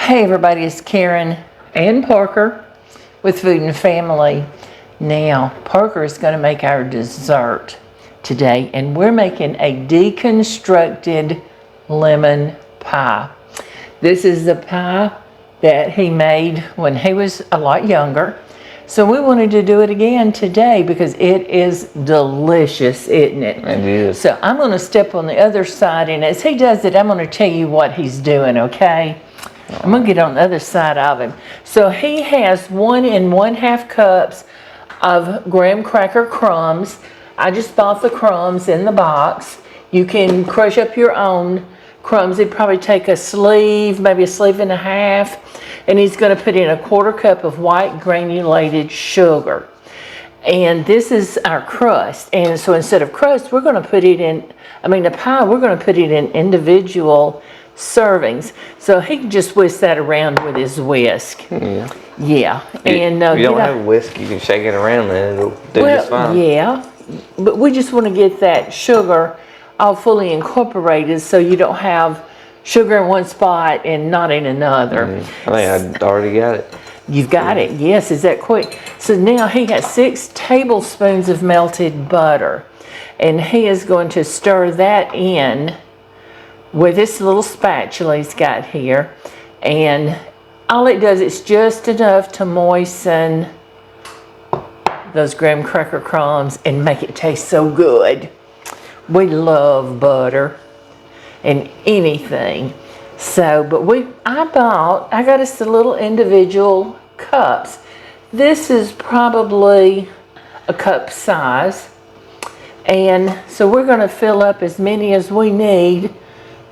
Hey everybody, it's Karen and Parker with Food and Family. Now, Parker is going to make our dessert today, and we're making a deconstructed lemon pie. This is the pie that he made when he was a lot younger. So we wanted to do it again today because it is delicious, isn't it? It is. So I'm going to step on the other side, and as he does it, I'm going to tell you what he's doing, okay? I'm going to get on the other side of him. So he has 1 1/2 cups of graham cracker crumbs. I just bought the crumbs in the box. You can crush up your own crumbs. He'd probably take a sleeve, maybe a sleeve and a half. And he's going to put in a 1/4 cup of white granulated sugar. And this is our crust. And so instead of crust, we're going to put it in, the pie, we're going to put it in individual servings. So he can just whisk that around with his whisk. Yeah. Yeah. And if you don't have a whisk, you can shake it around and it'll do just fine. Yeah. But we just want to get that sugar all fully incorporated so you don't have sugar in one spot and not in another. I think I already got it. You've got it. Yes. Is that quick? So now he has 6 tablespoons of melted butter. And he is going to stir that in with this little spatula he's got here. And all it does is just enough to moisten those graham cracker crumbs and make it taste so good. We love butter and anything. So, but I got us the little individual cups. This is probably a cup size. And so we're going to fill up as many as we need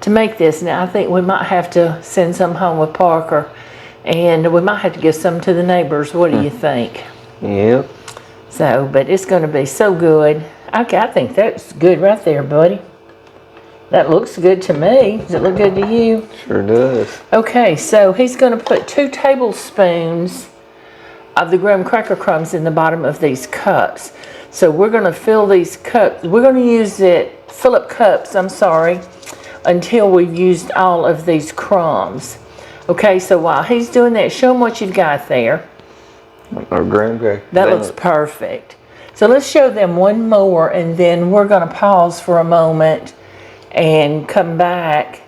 to make this. Now I think we might have to send some home with Parker, and we might have to give some to the neighbors. What do you think? Yep. So, but it's going to be so good. Okay, I think that's good right there, buddy. That looks good to me. Does it look good to you? Sure does. Okay, so he's going to put 2 tablespoons of the graham cracker crumbs in the bottom of these cups. So we're going to fill these cups. We're going to fill up cups, until we've used all of these crumbs. Okay, so while he's doing that, show him what you've got there. Our graham cracker. That looks perfect. So let's show them one more, and then we're going to pause for a moment and come back,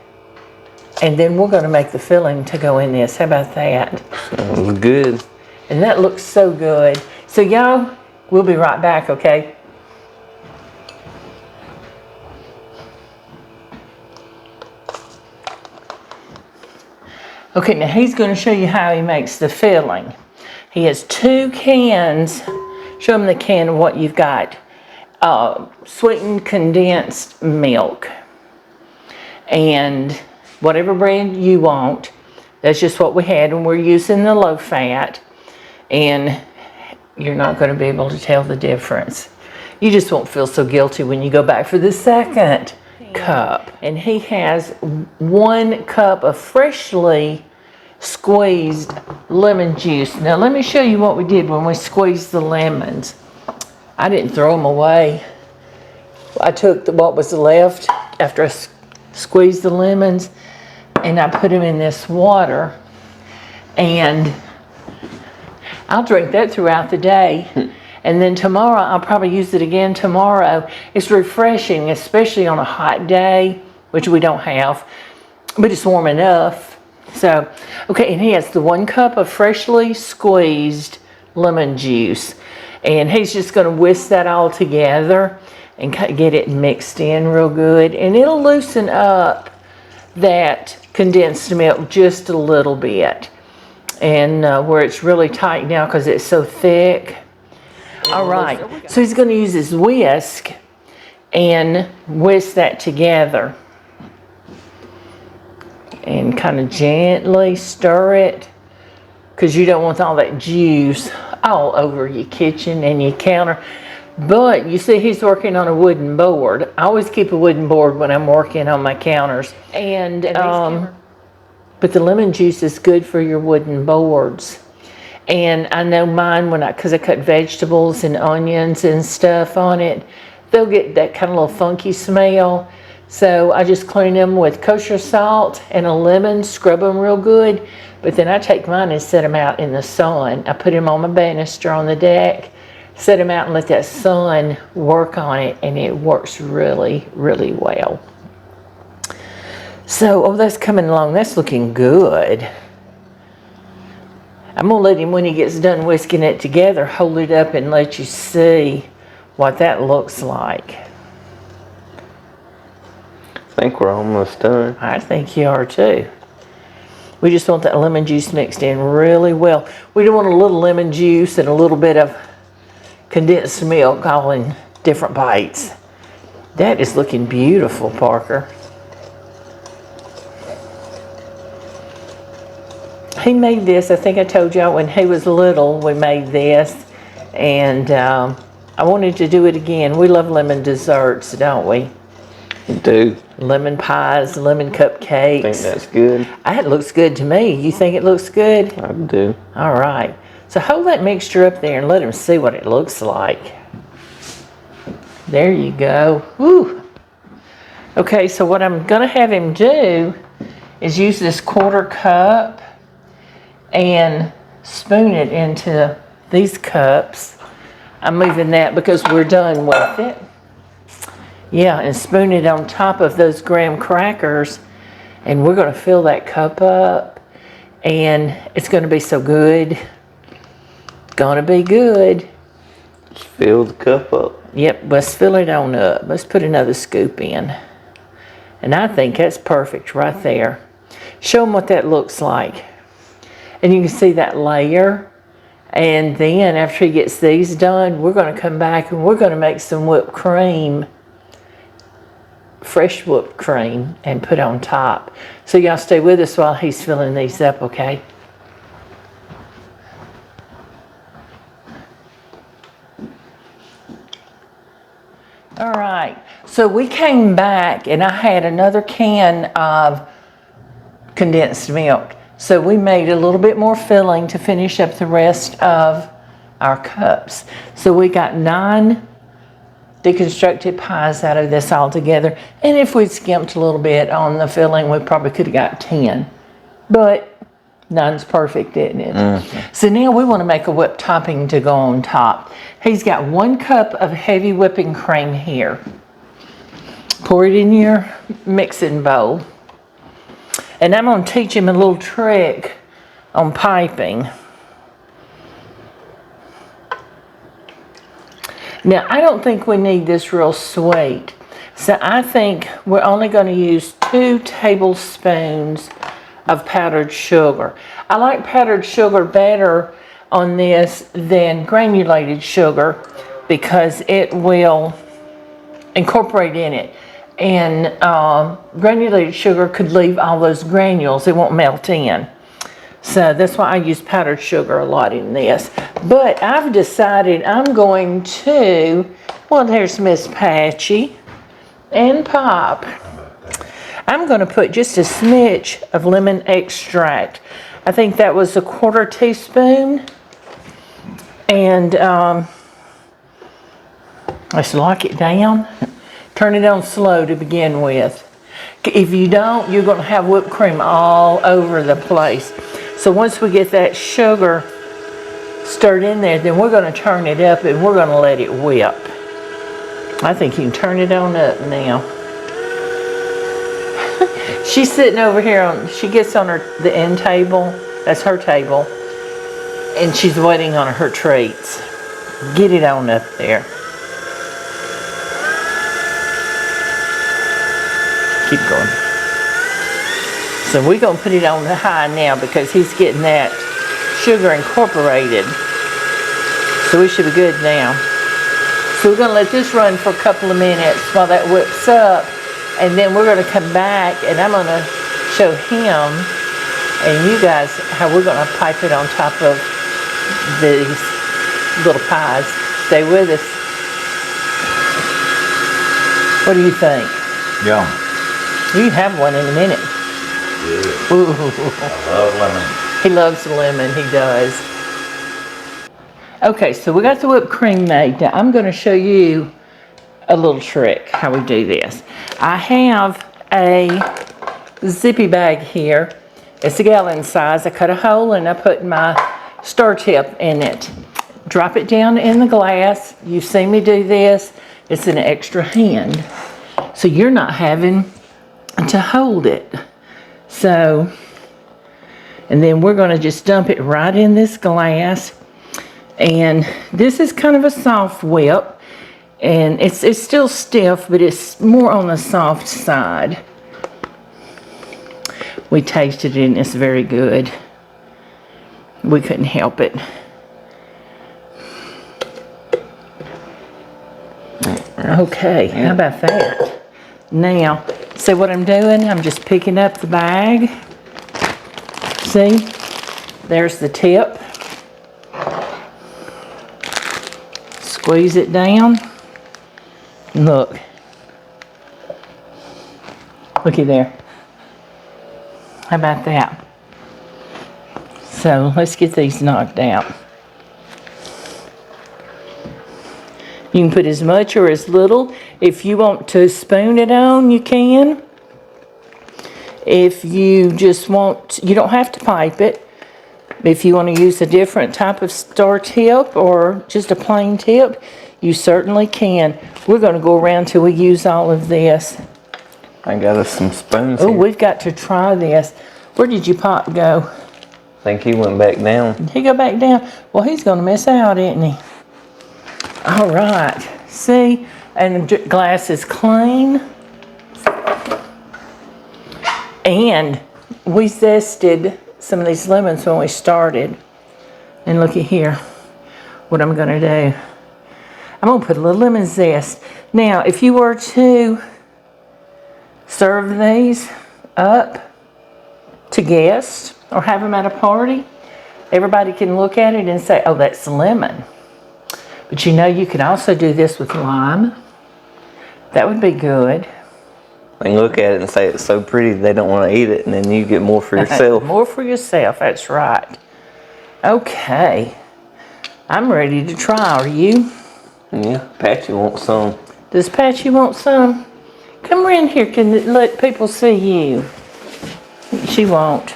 and then we're going to make the filling to go in this. How about that? Sounds good. And that looks so good. So y'all, we'll be right back, okay? Okay, now he's going to show you how he makes the filling. He has 2 cans. Show him the can of what you've got. Sweetened condensed milk. And whatever brand you want. That's just what we had, and we're using the low fat. And you're not going to be able to tell the difference. You just won't feel so guilty when you go back for the second cup. And he has 1 cup of freshly squeezed lemon juice. Now let me show you what we did when we squeezed the lemons. I didn't throw them away. I took what was left after I squeezed the lemons, and I put them in this water, and I'll drink that throughout the day. And then tomorrow, I'll probably use it again tomorrow. It's refreshing, especially on a hot day, which we don't have, but it's warm enough. So, okay, and he has the 1 cup of freshly squeezed lemon juice. And he's just going to whisk that all together and get it mixed in real good. And it'll loosen up that condensed milk just a little bit. And where it's really tight now because it's so thick. All right, so he's going to use his whisk and whisk that together. And kind of gently stir it, because you don't want all that juice all over your kitchen and your counter. But you see, he's working on a wooden board. I always keep a wooden board when I'm working on my counters. And but the lemon juice is good for your wooden boards. And I know mine, because I cut vegetables and onions and stuff on it, they'll get that kind of little funky smell. So I just clean them with kosher salt and a lemon, scrub them real good. But then I take mine and set them out in the sun. I put them on my banister on the deck, set them out and let that sun work on it, and it works really, really well. So, oh, that's coming along. That's looking good. I'm going to let him, when he gets done whisking it together, hold it up and let you see what that looks like. I think we're almost done. I think you are too. We just want that lemon juice mixed in really well. We don't want a little lemon juice and a little bit of condensed milk all in different bites. That is looking beautiful, Parker. He made this, I think I told y'all when he was little, we made this. And I wanted to do it again. We love lemon desserts, don't we? We do. Lemon pies, lemon cupcakes. I think that's good. It looks good to me. You think it looks good? I do. All right. So hold that mixture up there and let him see what it looks like. There you go. Woo. Okay, so what I'm going to have him do is use this 1/4 cup and spoon it into these cups. I'm moving that because we're done with it. Yeah, and spoon it on top of those graham crackers, and we're going to fill that cup up, and it's going to be so good. It's going to be good. Just fill the cup up. Yep, let's fill it on up. Let's put another scoop in. And I think that's perfect right there. Show them what that looks like. And you can see that layer. And then after he gets these done, we're going to come back and we're going to make some whipped cream, fresh whipped cream, and put on top. So y'all stay with us while he's filling these up, okay? All right, so we came back and I had another can of condensed milk. So we made a little bit more filling to finish up the rest of our cups. So we got 9 deconstructed pies out of this all together. And if we'd skimped a little bit on the filling, we probably could have got 10. But 9's perfect, isn't it? Mm-hmm. So now we want to make a whipped topping to go on top. He's got 1 cup of heavy whipping cream here. Pour it in your mixing bowl. And I'm going to teach him a little trick on piping. Now, I don't think we need this real sweet. So I think we're only going to use 2 tablespoons of powdered sugar. I like powdered sugar better on this than granulated sugar because it will incorporate in it. And granulated sugar could leave all those granules. It won't melt in. So that's why I use powdered sugar a lot in this. But I've decided I'm going to, well, there's Miss Patchy and Pop. I'm going to put just a smidge of lemon extract. I think that was 1/4 teaspoon. And let's lock it down. Turn it on slow to begin with. If you don't, you're going to have whipped cream all over the place. So once we get that sugar stirred in there, then we're going to turn it up and we're going to let it whip. I think you can turn it on up now. She's sitting over here she gets on the end table. That's her table. And she's waiting on her treats. Get it on up there. Keep going. So we're going to put it on the high now because he's getting that sugar incorporated. So we should be good now. So we're going to let this run for a couple of minutes while that whips up. And then we're going to come back and I'm going to show him and you guys how we're going to pipe it on top of these little pies. Stay with us. What do you think? Yum. You have one in a minute. Yeah. Ooh. I love lemon. He loves lemon, he does. Okay, so we got the whipped cream made. Now I'm going to show you a little trick how we do this. I have a zippy bag here. It's a gallon size. I cut a hole and I put my star tip in it. Drop it down in the glass. You've seen me do this. It's an extra hand. So you're not having to hold it. So, and then we're going to just dump it right in this glass. And this is kind of a soft whip. And it's still stiff, but it's more on the soft side. We tasted it and it's very good. We couldn't help it. Okay, how about that? Now, see what I'm doing? I'm just picking up the bag. See? There's the tip. Squeeze it down. Look. Looky there. How about that? So let's get these knocked out. You can put as much or as little. If you want to spoon it on, you can. If you just want, you don't have to pipe it. If you want to use a different type of star tip or just a plain tip, you certainly can. We're going to go around till we use all of this. I got us some spoons Oh, here. we've got to try this. Where did your pot go? I think he went back down. Did he go back down? Well, he's going to miss out, isn't he? All right. See? And the glass is clean. And we zested some of these lemons when we started. And looky here what I'm going to do. I'm going to put a little lemon zest. Now, if you were to serve these up to guests or have them at a party, everybody can look at it and say, oh, that's lemon. But you know, you could also do this with lime. That would be good. They can look at it and say it's so pretty they don't want to eat it, and then you get more for yourself. More for yourself, that's right. Okay, I'm ready to try. Are you? Yeah, Patty wants some. Does Patty want some? Come in here, can let people see you. She won't.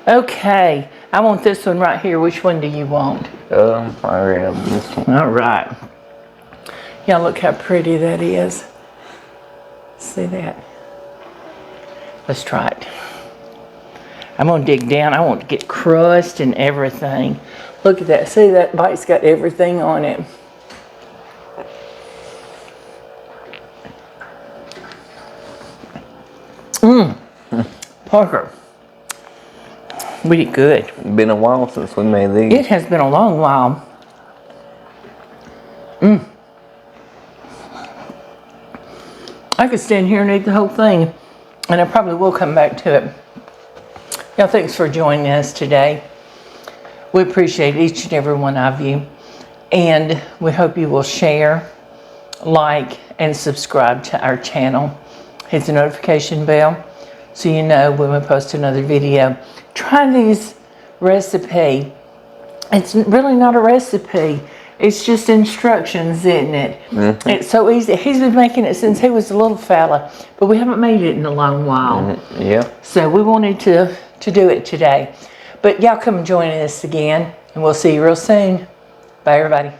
Okay, I want this one right here. Which one do you want? I grab this one. All right. Y'all look how pretty that is. See that? Let's try it. I'm gonna dig down. I want to get crust and everything. Look at that. See, that bite's got everything on it. Parker, we did good. Been a while since we made these. It has been a long while. I could stand here and eat the whole thing, and I probably will come back to it. Y'all, thanks for joining us today. We appreciate each and every one of you, and we hope you will share, like, and subscribe to our channel. Hit the notification bell so you know when we post another video. Try this recipe. It's really not a recipe. It's just instructions, isn't it? Mm-hmm. It's so easy. He's been making it since he was a little fella, but we haven't made it in a long while. Mm-hmm. Yeah. So we wanted to do it today. But y'all come join us again, and we'll see you real soon. Bye, everybody.